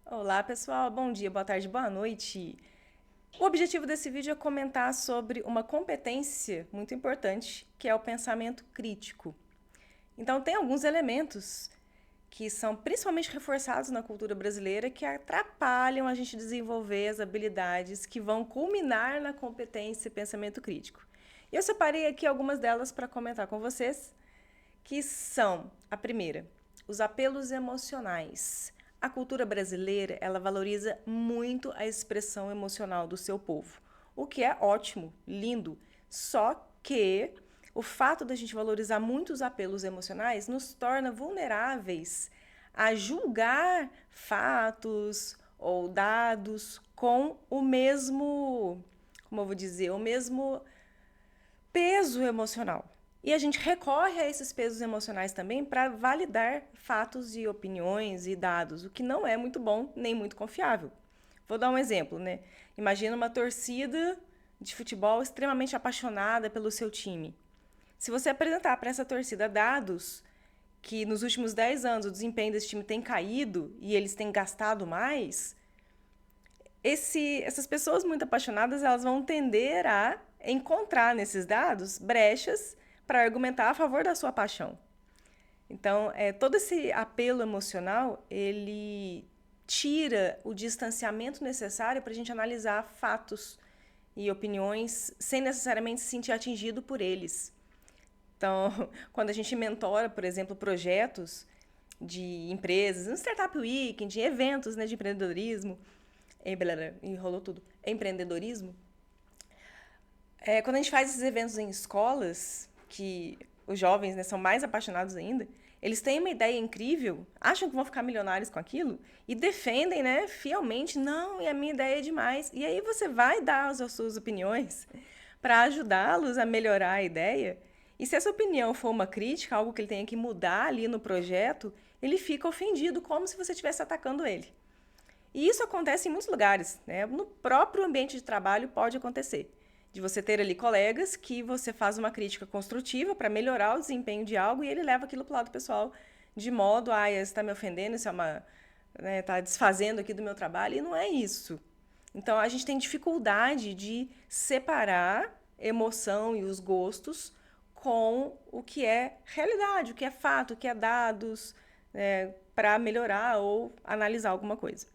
Olá, pessoal. Bom dia, boa tarde, boa noite. O objetivo desse vídeo é comentar sobre uma competência muito importante, que é o pensamento crítico. Então, tem alguns elementos que são principalmente reforçados na cultura brasileira que atrapalham a gente desenvolver as habilidades que vão culminar na competência pensamento crítico. E eu separei aqui algumas delas para comentar com vocês, que são a primeira, os apelos emocionais. A cultura brasileira, ela valoriza muito a expressão emocional do seu povo, o que é ótimo, lindo. Só que o fato da gente valorizar muito os apelos emocionais nos torna vulneráveis a julgar fatos ou dados com o mesmo, como eu vou dizer, o mesmo peso emocional. E a gente recorre a esses pesos emocionais também para validar fatos e opiniões e dados, o que não é muito bom nem muito confiável. Vou dar um exemplo, né? Imagina uma torcida de futebol extremamente apaixonada pelo seu time. Se você apresentar para essa torcida dados que nos últimos 10 anos o desempenho desse time tem caído e eles têm gastado mais, essas pessoas muito apaixonadas elas vão tender a encontrar nesses dados brechas para argumentar a favor da sua paixão. Então, todo esse apelo emocional, ele tira o distanciamento necessário para a gente analisar fatos e opiniões sem necessariamente se sentir atingido por eles. Então, quando a gente mentora, por exemplo, projetos de empresas, no Startup Weekend, eventos, né, de empreendedorismo, enrolou tudo, empreendedorismo, quando a gente faz esses eventos em escolas, que os jovens, né, são mais apaixonados ainda, eles têm uma ideia incrível, acham que vão ficar milionários com aquilo e defendem, né, fielmente, não, e a minha ideia é demais. E aí você vai dar as suas opiniões para ajudá-los a melhorar a ideia. E se essa opinião for uma crítica, algo que ele tenha que mudar ali no projeto, ele fica ofendido, como se você estivesse atacando ele. E isso acontece em muitos lugares, né? No próprio ambiente de trabalho pode acontecer. De você ter ali colegas que você faz uma crítica construtiva para melhorar o desempenho de algo e ele leva aquilo para o lado pessoal, de modo, ah, você está me ofendendo, isso é uma, né, tá desfazendo aqui do meu trabalho, e não é isso. Então a gente tem dificuldade de separar emoção e os gostos com o que é realidade, o que é fato, o que é dados, para melhorar ou analisar alguma coisa.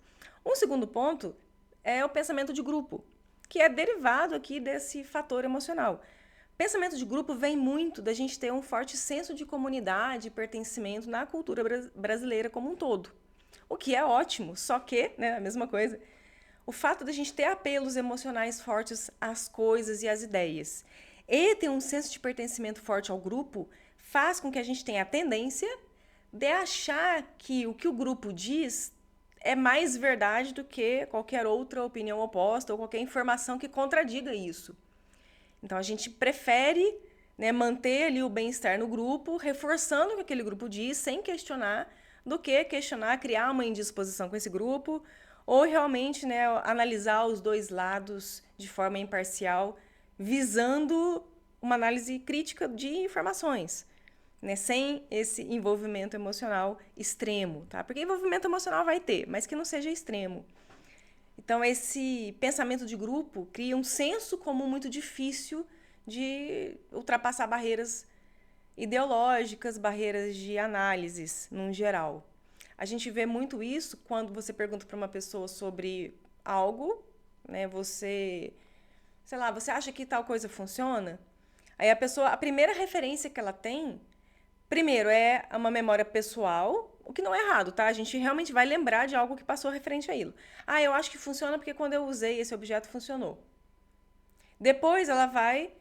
Um segundo ponto é o pensamento de grupo, que é derivado aqui desse fator emocional. Pensamento de grupo vem muito da gente ter um forte senso de comunidade e pertencimento na cultura brasileira como um todo. O que é ótimo, só que, né, a mesma coisa, o fato da gente ter apelos emocionais fortes às coisas e às ideias e ter um senso de pertencimento forte ao grupo faz com que a gente tenha a tendência de achar que o grupo diz é mais verdade do que qualquer outra opinião oposta ou qualquer informação que contradiga isso. Então a gente prefere, né, manter ali o bem-estar no grupo, reforçando o que aquele grupo diz, sem questionar, do que questionar, criar uma indisposição com esse grupo, ou realmente, né, analisar os dois lados de forma imparcial, visando uma análise crítica de informações, né, sem esse envolvimento emocional extremo, tá? Porque envolvimento emocional vai ter, mas que não seja extremo. Então, esse pensamento de grupo cria um senso comum muito difícil de ultrapassar barreiras ideológicas, barreiras de análises, num geral. A gente vê muito isso quando você pergunta para uma pessoa sobre algo, né? Sei lá, você acha que tal coisa funciona? Aí a pessoa, a primeira referência que ela tem, primeiro é uma memória pessoal, o que não é errado, tá? A gente realmente vai lembrar de algo que passou referente a aquilo. Ah, eu acho que funciona porque quando eu usei esse objeto funcionou. Depois ela vai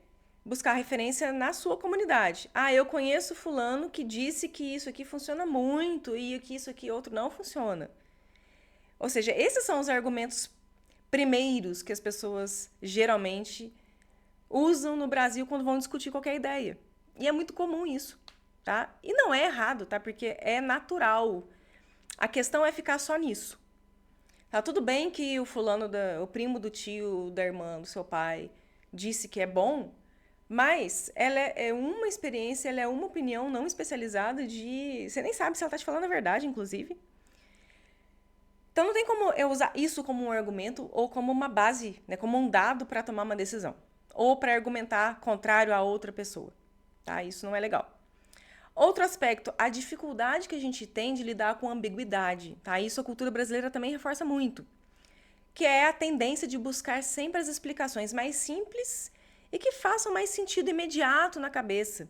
buscar referência na sua comunidade. Ah, eu conheço fulano que disse que isso aqui funciona muito e que isso aqui outro não funciona. Ou seja, esses são os argumentos primeiros que as pessoas geralmente usam no Brasil quando vão discutir qualquer ideia. E é muito comum isso, tá? E não é errado, tá? Porque é natural. A questão é ficar só nisso. Tá tudo bem que o primo do tio, da irmã, do seu pai, disse que é bom, mas ela é uma experiência, ela é uma opinião não especializada de. Você nem sabe se ela tá te falando a verdade, inclusive. Então não tem como eu usar isso como um argumento ou como uma base, né, como um dado para tomar uma decisão, ou para argumentar contrário a outra pessoa, tá? Isso não é legal. Outro aspecto, a dificuldade que a gente tem de lidar com ambiguidade, tá? Isso a cultura brasileira também reforça muito, que é a tendência de buscar sempre as explicações mais simples e que façam mais sentido imediato na cabeça.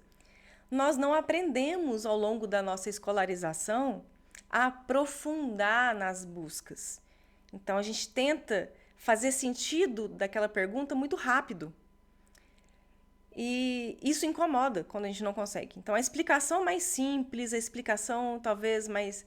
Nós não aprendemos ao longo da nossa escolarização a aprofundar nas buscas. Então a gente tenta fazer sentido daquela pergunta muito rápido. E isso incomoda quando a gente não consegue. Então a explicação mais simples, a explicação talvez mais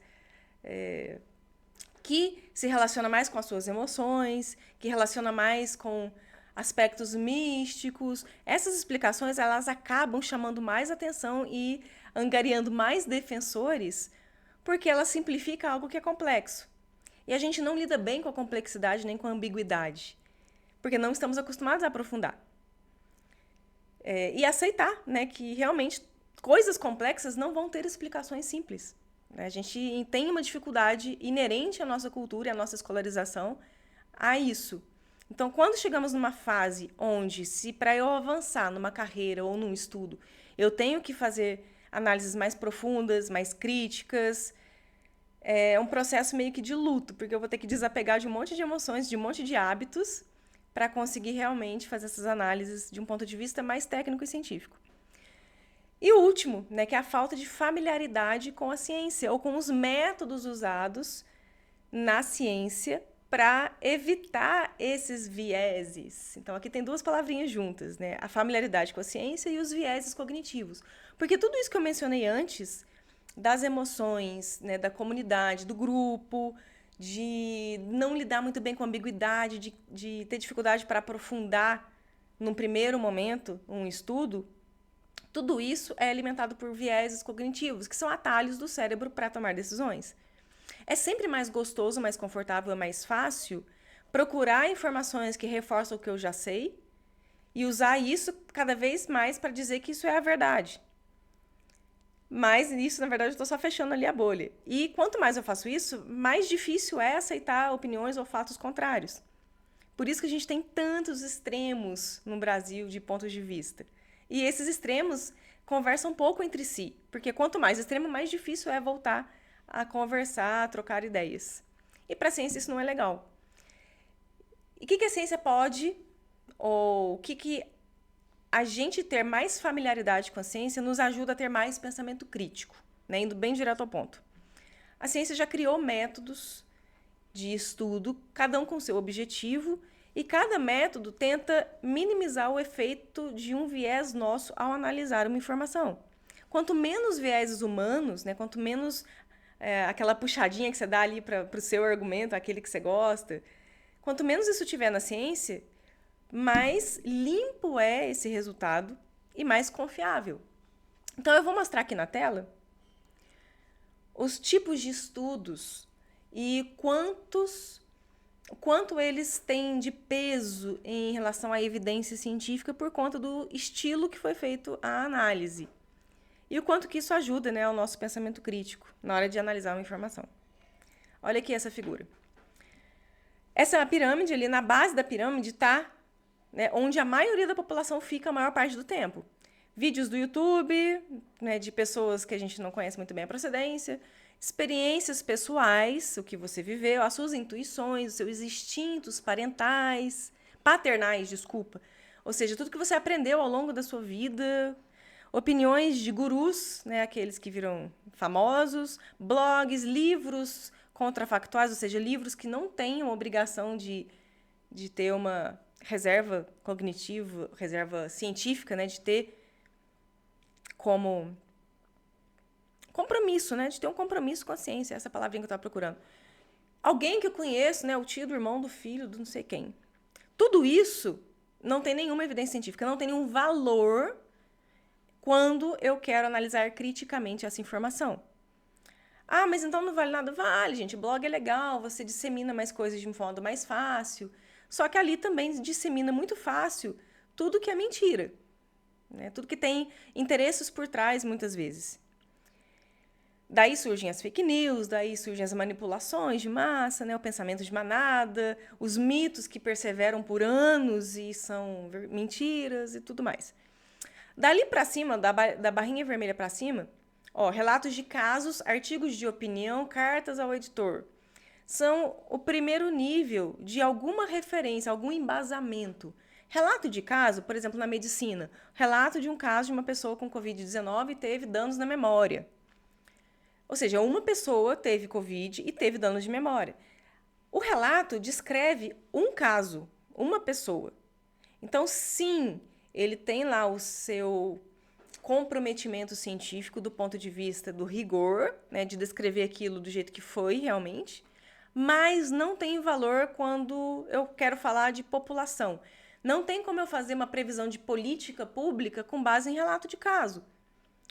que se relaciona mais com as suas emoções, que relaciona mais com aspectos místicos. Essas explicações, elas acabam chamando mais atenção e angariando mais defensores, porque ela simplifica algo que é complexo. E a gente não lida bem com a complexidade nem com a ambiguidade, porque não estamos acostumados a aprofundar. E aceitar, né, que realmente coisas complexas não vão ter explicações simples. A gente tem uma dificuldade inerente à nossa cultura e à nossa escolarização a isso. Então, quando chegamos numa fase onde, se para eu avançar numa carreira ou num estudo, eu tenho que fazer análises mais profundas, mais críticas, é um processo meio que de luto, porque eu vou ter que desapegar de um monte de emoções, de um monte de hábitos, para conseguir realmente fazer essas análises de um ponto de vista mais técnico e científico. E o último, né, que é a falta de familiaridade com a ciência ou com os métodos usados na ciência para evitar esses vieses. Então, aqui tem duas palavrinhas juntas, né? A familiaridade com a ciência e os vieses cognitivos. Porque tudo isso que eu mencionei antes, das emoções, né, da comunidade, do grupo, de não lidar muito bem com ambiguidade, de ter dificuldade para aprofundar, num primeiro momento, um estudo, tudo isso é alimentado por vieses cognitivos, que são atalhos do cérebro para tomar decisões. É sempre mais gostoso, mais confortável, mais fácil procurar informações que reforçam o que eu já sei e usar isso cada vez mais para dizer que isso é a verdade. Mas isso, na verdade, eu estou só fechando ali a bolha. E quanto mais eu faço isso, mais difícil é aceitar opiniões ou fatos contrários. Por isso que a gente tem tantos extremos no Brasil de pontos de vista. E esses extremos conversam pouco entre si, porque quanto mais extremo, mais difícil é voltar a conversar, a trocar ideias. E para a ciência isso não é legal. E o que a ciência pode, ou o que a gente ter mais familiaridade com a ciência nos ajuda a ter mais pensamento crítico, né? Indo bem direto ao ponto. A ciência já criou métodos de estudo, cada um com seu objetivo, e cada método tenta minimizar o efeito de um viés nosso ao analisar uma informação. Quanto menos vieses humanos, né, quanto menos aquela puxadinha que você dá ali para o seu argumento, aquele que você gosta, quanto menos isso tiver na ciência, mais limpo é esse resultado e mais confiável. Então, eu vou mostrar aqui na tela os tipos de estudos e quanto eles têm de peso em relação à evidência científica por conta do estilo que foi feito a análise. E o quanto que isso ajuda, né, ao nosso pensamento crítico na hora de analisar uma informação. Olha aqui essa figura. Essa é uma pirâmide, ali na base da pirâmide está, né, onde a maioria da população fica a maior parte do tempo. Vídeos do YouTube, né, de pessoas que a gente não conhece muito bem a procedência, experiências pessoais, o que você viveu, as suas intuições, os seus instintos paternais, desculpa. Ou seja, tudo que você aprendeu ao longo da sua vida, opiniões de gurus, né, aqueles que viram famosos, blogs, livros contrafactuais, ou seja, livros que não tenham obrigação de ter uma reserva cognitiva, reserva científica, né, de ter como compromisso, né, de ter um compromisso com a ciência, essa palavrinha que eu estava procurando. Alguém que eu conheço, né, o tio do irmão do filho do não sei quem. Tudo isso não tem nenhuma evidência científica, não tem nenhum valor quando eu quero analisar criticamente essa informação. Ah, mas então não vale nada? Vale, gente. Blog é legal, você dissemina mais coisas de um modo mais fácil. Só que ali também dissemina muito fácil tudo que é mentira, né? Tudo que tem interesses por trás, muitas vezes. Daí surgem as fake news, daí surgem as manipulações de massa, né, o pensamento de manada, os mitos que perseveram por anos e são mentiras e tudo mais. Dali para cima, da barrinha vermelha para cima, ó, relatos de casos, artigos de opinião, cartas ao editor. São o primeiro nível de alguma referência, algum embasamento. Relato de caso, por exemplo, na medicina, relato de um caso de uma pessoa com Covid-19 e teve danos na memória. Ou seja, uma pessoa teve Covid e teve danos de memória. O relato descreve um caso, uma pessoa. Então, sim, ele tem lá o seu comprometimento científico do ponto de vista do rigor, né, de descrever aquilo do jeito que foi realmente, mas não tem valor quando eu quero falar de população. Não tem como eu fazer uma previsão de política pública com base em relato de caso.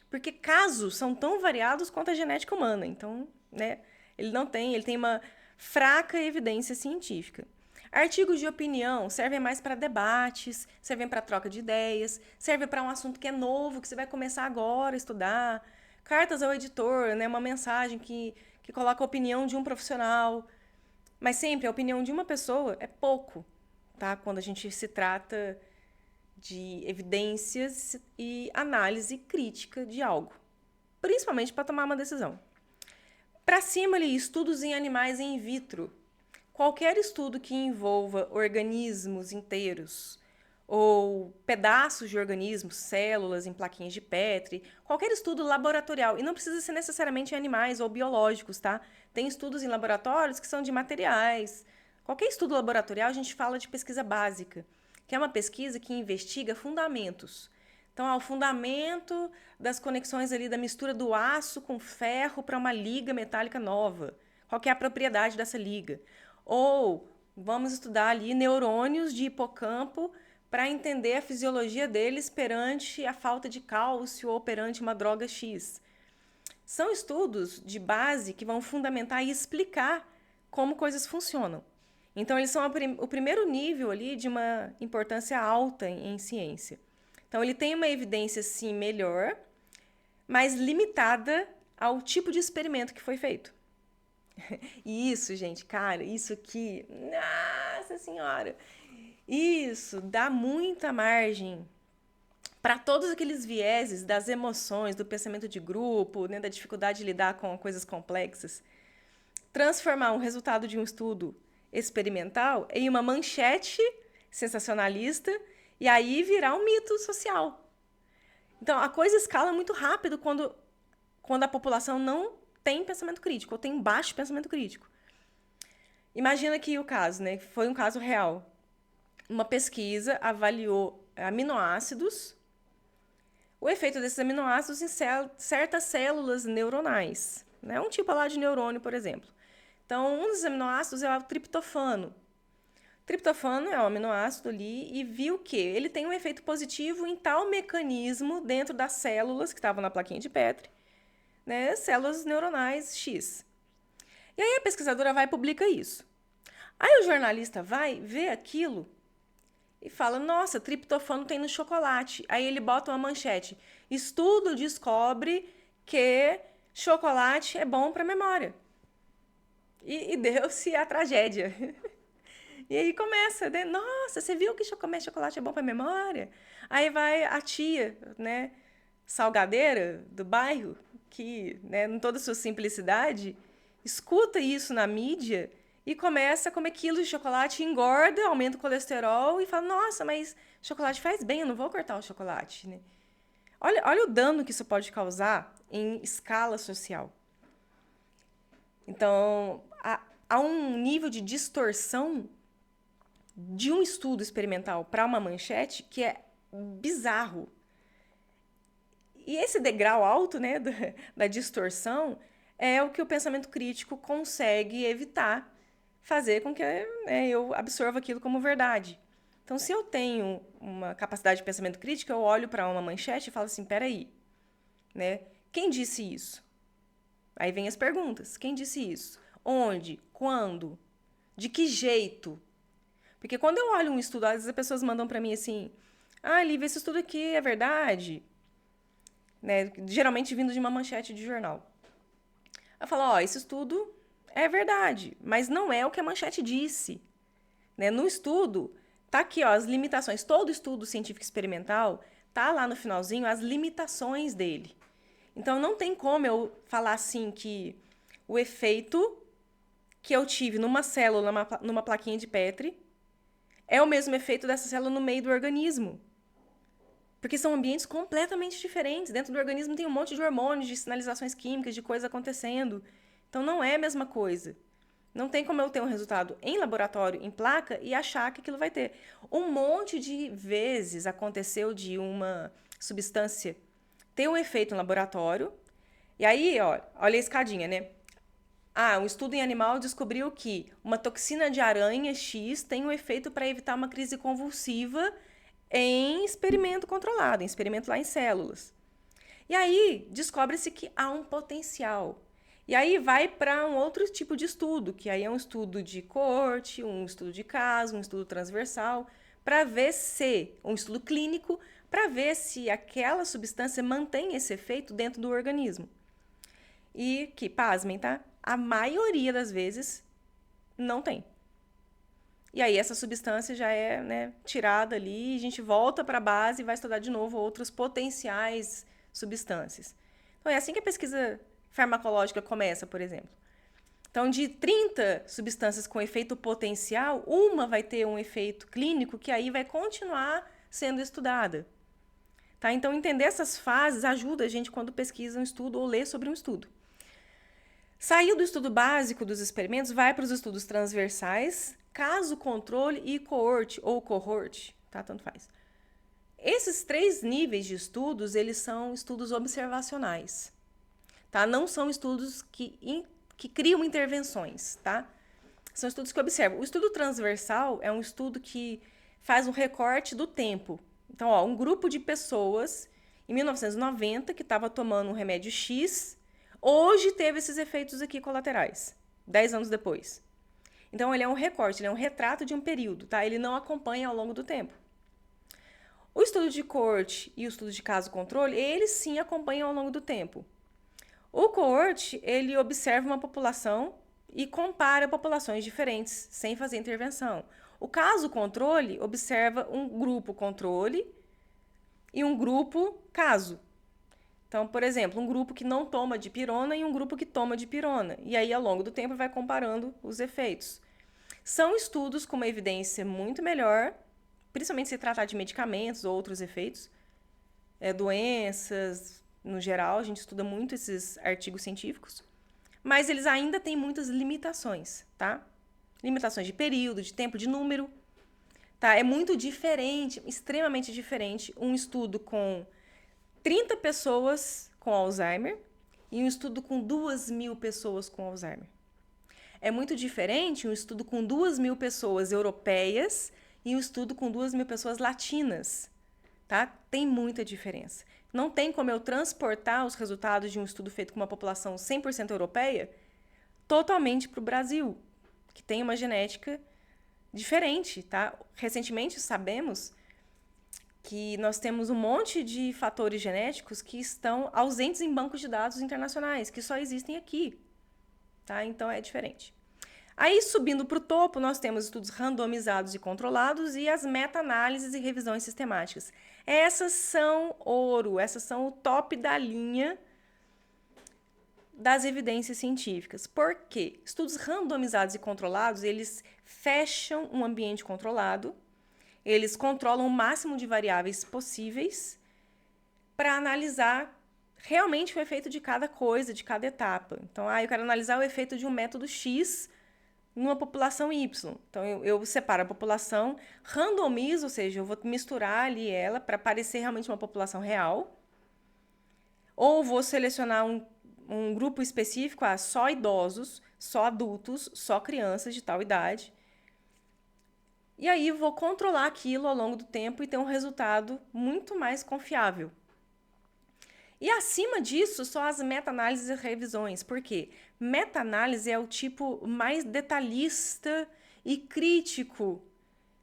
Porque casos são tão variados quanto a genética humana. Então, né, ele tem uma fraca evidência científica. Artigos de opinião servem mais para debates, servem para troca de ideias, servem para um assunto que é novo, que você vai começar agora a estudar. Cartas ao editor, né, uma mensagem que coloca a opinião de um profissional. Mas sempre a opinião de uma pessoa é pouco, tá? Quando a gente se trata de evidências e análise crítica de algo, principalmente para tomar uma decisão. Para cima ali, estudos em animais in vitro. Qualquer estudo que envolva organismos inteiros ou pedaços de organismos, células em plaquinhas de Petri, qualquer estudo laboratorial, e não precisa ser necessariamente em animais ou biológicos, tá? Tem estudos em laboratórios que são de materiais. Qualquer estudo laboratorial, a gente fala de pesquisa básica, que é uma pesquisa que investiga fundamentos. Então, o fundamento das conexões ali da mistura do aço com ferro para uma liga metálica nova. Qual que é a propriedade dessa liga? Ou vamos estudar ali neurônios de hipocampo para entender a fisiologia deles perante a falta de cálcio ou perante uma droga X. São estudos de base que vão fundamentar e explicar como coisas funcionam. Então, eles são o primeiro nível ali de uma importância alta em ciência. Então, ele tem uma evidência, sim, melhor, mas limitada ao tipo de experimento que foi feito. E isso, gente, cara, isso aqui, nossa senhora, isso dá muita margem para todos aqueles vieses das emoções, do pensamento de grupo, né, da dificuldade de lidar com coisas complexas. Transformar um resultado de um estudo experimental em uma manchete sensacionalista e aí virar um mito social. Então, a coisa escala muito rápido quando a população não tem pensamento crítico ou tem baixo pensamento crítico. Imagina aqui o caso, né? Foi um caso real. Uma pesquisa avaliou aminoácidos, o efeito desses aminoácidos em certas células neuronais, né? Um tipo lá de neurônio, por exemplo. Então, um dos aminoácidos é o triptofano. O triptofano é um aminoácido ali e viu que ele tem um efeito positivo em tal mecanismo dentro das células que estavam na plaquinha de Petri, né? Células neuronais X. E aí a pesquisadora vai e publica isso. Aí o jornalista vai ver aquilo e fala, nossa, triptofano tem no chocolate. Aí ele bota uma manchete. Estudo descobre que chocolate é bom para a memória. E deu-se a tragédia. E aí começa, né? Nossa, você viu que comer chocolate é bom para a memória? Aí vai a tia, né, salgadeira do bairro, que, né, em toda a sua simplicidade, escuta isso na mídia e começa a comer quilos de chocolate, engorda, aumenta o colesterol e fala, nossa, mas chocolate faz bem, eu não vou cortar o chocolate, né? Olha o dano que isso pode causar em escala social. Então, há um nível de distorção de um estudo experimental para uma manchete que é bizarro. E esse degrau alto, né, da distorção é o que o pensamento crítico consegue evitar, fazer com que, né, eu absorva aquilo como verdade. Então, se eu tenho uma capacidade de pensamento crítico, eu olho para uma manchete e falo assim, peraí, né? Quem disse isso? Aí vem as perguntas. Quem disse isso? Onde? Quando? De que jeito? Porque quando eu olho um estudo, às vezes as pessoas mandam para mim assim, Lívia, esse estudo aqui é verdade? Né? Geralmente vindo de uma manchete de jornal. Ela fala, ó, esse estudo é verdade, mas não é o que a manchete disse. Né? No estudo, tá aqui, ó, as limitações. Todo estudo científico experimental tá lá no finalzinho as limitações dele. Então não tem como eu falar assim que o efeito que eu tive numa célula, numa plaquinha de Petri, é o mesmo efeito dessa célula no meio do organismo. Porque são ambientes completamente diferentes. Dentro do organismo tem um monte de hormônios, de sinalizações químicas, de coisas acontecendo. Então não é a mesma coisa. Não tem como eu ter um resultado em laboratório, em placa, e achar que aquilo vai ter. Um monte de vezes aconteceu de uma substância ter um efeito em laboratório. E aí, ó, olha a escadinha, né? Ah, um estudo em animal descobriu que uma toxina de aranha X tem um efeito para evitar uma crise convulsiva em experimento controlado, em experimento lá em células. E aí descobre-se que há um potencial. E aí vai para um outro tipo de estudo, que aí é um estudo de coorte, um estudo de caso, um estudo transversal, para ver se, um estudo clínico, para ver se aquela substância mantém esse efeito dentro do organismo. E que, pasmem, tá? A maioria das vezes não tem. E aí essa substância já é, né, tirada ali, a gente volta para a base e vai estudar de novo outros potenciais substâncias. Então é assim que a pesquisa farmacológica começa, por exemplo. Então, de 30 substâncias com efeito potencial, uma vai ter um efeito clínico que aí vai continuar sendo estudada. Tá? Então, entender essas fases ajuda a gente quando pesquisa um estudo ou lê sobre um estudo. Saiu do estudo básico dos experimentos, vai para os estudos transversais, caso, controle e coorte ou cohort, tá? Tanto faz. Esses 3 níveis de estudos, eles são estudos observacionais, tá? Não são estudos que criam intervenções, tá? São estudos que observam. O estudo transversal é um estudo que faz um recorte do tempo. Então, ó, um grupo de pessoas em 1990 que estava tomando um remédio X, hoje teve esses efeitos aqui colaterais, 10 anos depois. Então, ele é um recorte, ele é um retrato de um período, tá? Ele não acompanha ao longo do tempo. O estudo de coorte e o estudo de caso-controle, eles sim acompanham ao longo do tempo. O coorte, ele observa uma população e compara populações diferentes, sem fazer intervenção. O caso-controle observa um grupo controle e um grupo caso. Então, por exemplo, um grupo que não toma dipirona e um grupo que toma dipirona. E aí, ao longo do tempo, vai comparando os efeitos. São estudos com uma evidência muito melhor, principalmente se tratar de medicamentos ou outros efeitos, doenças, no geral, a gente estuda muito esses artigos científicos, mas eles ainda têm muitas limitações, tá? Limitações de período, de tempo, de número, tá? É muito diferente, extremamente diferente, um estudo com 30 pessoas com Alzheimer e um estudo com 2.000 pessoas com Alzheimer. É muito diferente um estudo com 2.000 pessoas europeias e um estudo com 2.000 pessoas latinas, tá? Tem muita diferença. Não tem como eu transportar os resultados de um estudo feito com uma população 100% europeia totalmente para o Brasil, que tem uma genética diferente, tá? Recentemente sabemos que nós temos um monte de fatores genéticos que estão ausentes em bancos de dados internacionais, que só existem aqui, tá? Então é diferente. Aí, subindo para o topo, nós temos estudos randomizados e controlados e as meta-análises e revisões sistemáticas. Essas são ouro, essas são o top da linha das evidências científicas. Por quê? Estudos randomizados e controlados, eles fecham um ambiente controlado, eles controlam o máximo de variáveis possíveis para analisar realmente o efeito de cada coisa, de cada etapa. Então, eu quero analisar o efeito de um método X numa população Y. Então, eu separo a população, randomizo, ou seja, eu vou misturar ali ela para parecer realmente uma população real. Ou vou selecionar um grupo específico, só idosos, só adultos, só crianças de tal idade. E aí vou controlar aquilo ao longo do tempo e ter um resultado muito mais confiável. E acima disso, só as meta-análises e revisões. Por quê? Meta-análise é o tipo mais detalhista e crítico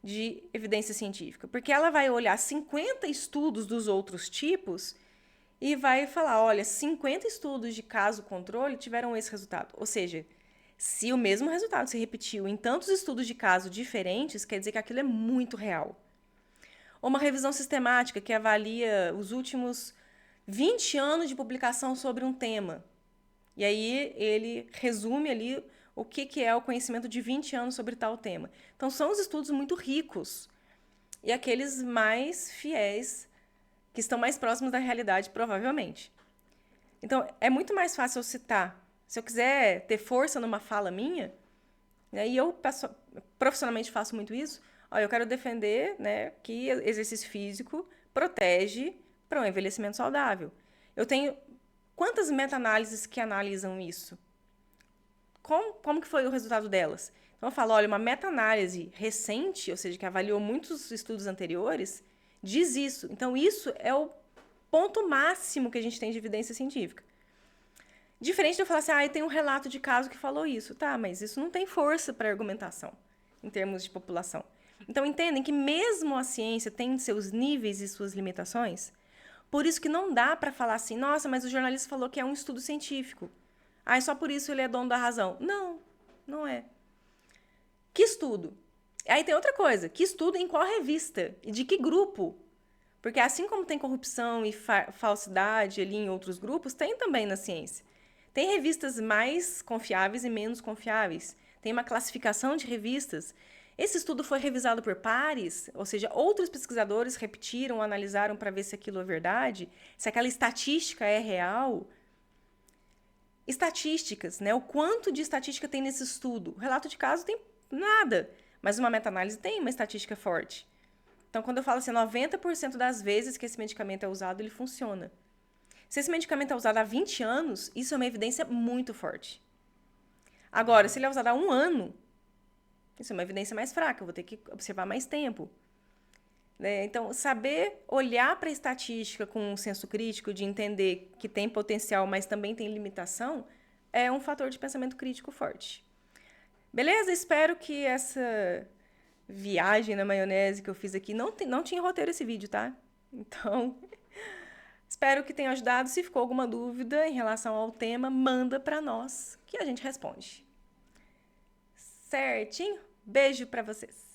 de evidência científica, porque ela vai olhar 50 estudos dos outros tipos e vai falar, olha, 50 estudos de caso controle tiveram esse resultado. Ou seja, se o mesmo resultado se repetiu em tantos estudos de caso diferentes, quer dizer que aquilo é muito real. Ou uma revisão sistemática que avalia os últimos 20 anos de publicação sobre um tema. E aí ele resume ali o que é o conhecimento de 20 anos sobre tal tema. Então são os estudos muito ricos e aqueles mais fiéis, que estão mais próximos da realidade, provavelmente. Então é muito mais fácil eu citar. Se eu quiser ter força numa fala minha, né, e eu profissionalmente faço muito isso, ó, eu quero defender, né, que exercício físico protege para um envelhecimento saudável. Eu tenho quantas meta-análises que analisam isso? Como que foi o resultado delas? Então eu falo, olha, uma meta-análise recente, ou seja, que avaliou muitos estudos anteriores, diz isso. Então isso é o ponto máximo que a gente tem de evidência científica. Diferente de eu falar assim, tem um relato de caso que falou isso. Tá, mas isso não tem força para argumentação em termos de população. Então entendem que mesmo a ciência tem seus níveis e suas limitações. Por isso que não dá para falar assim, nossa, mas o jornalista falou que é um estudo científico. Só por isso ele é dono da razão. Não, não é. Que estudo? Aí tem outra coisa, que estudo em qual revista? E de que grupo? Porque assim como tem corrupção e falsidade ali em outros grupos, tem também na ciência. Tem revistas mais confiáveis e menos confiáveis. Tem uma classificação de revistas. Esse estudo foi revisado por pares, ou seja, outros pesquisadores repetiram, analisaram para ver se aquilo é verdade, se aquela estatística é real. Estatísticas, né? O quanto de estatística tem nesse estudo? O relato de caso tem nada, mas uma meta-análise tem uma estatística forte. Então, quando eu falo assim, 90% das vezes que esse medicamento é usado, ele funciona. Se esse medicamento é usado há 20 anos, isso é uma evidência muito forte. Agora, se ele é usado há 1 ano, isso é uma evidência mais fraca, eu vou ter que observar mais tempo. Né? Então, saber olhar para a estatística com um senso crítico, de entender que tem potencial, mas também tem limitação, é um fator de pensamento crítico forte. Beleza? Espero que essa viagem na maionese que eu fiz aqui não tinha roteiro esse vídeo, tá? Então, espero que tenha ajudado. Se ficou alguma dúvida em relação ao tema, manda para nós que a gente responde. Certinho? Beijo para vocês.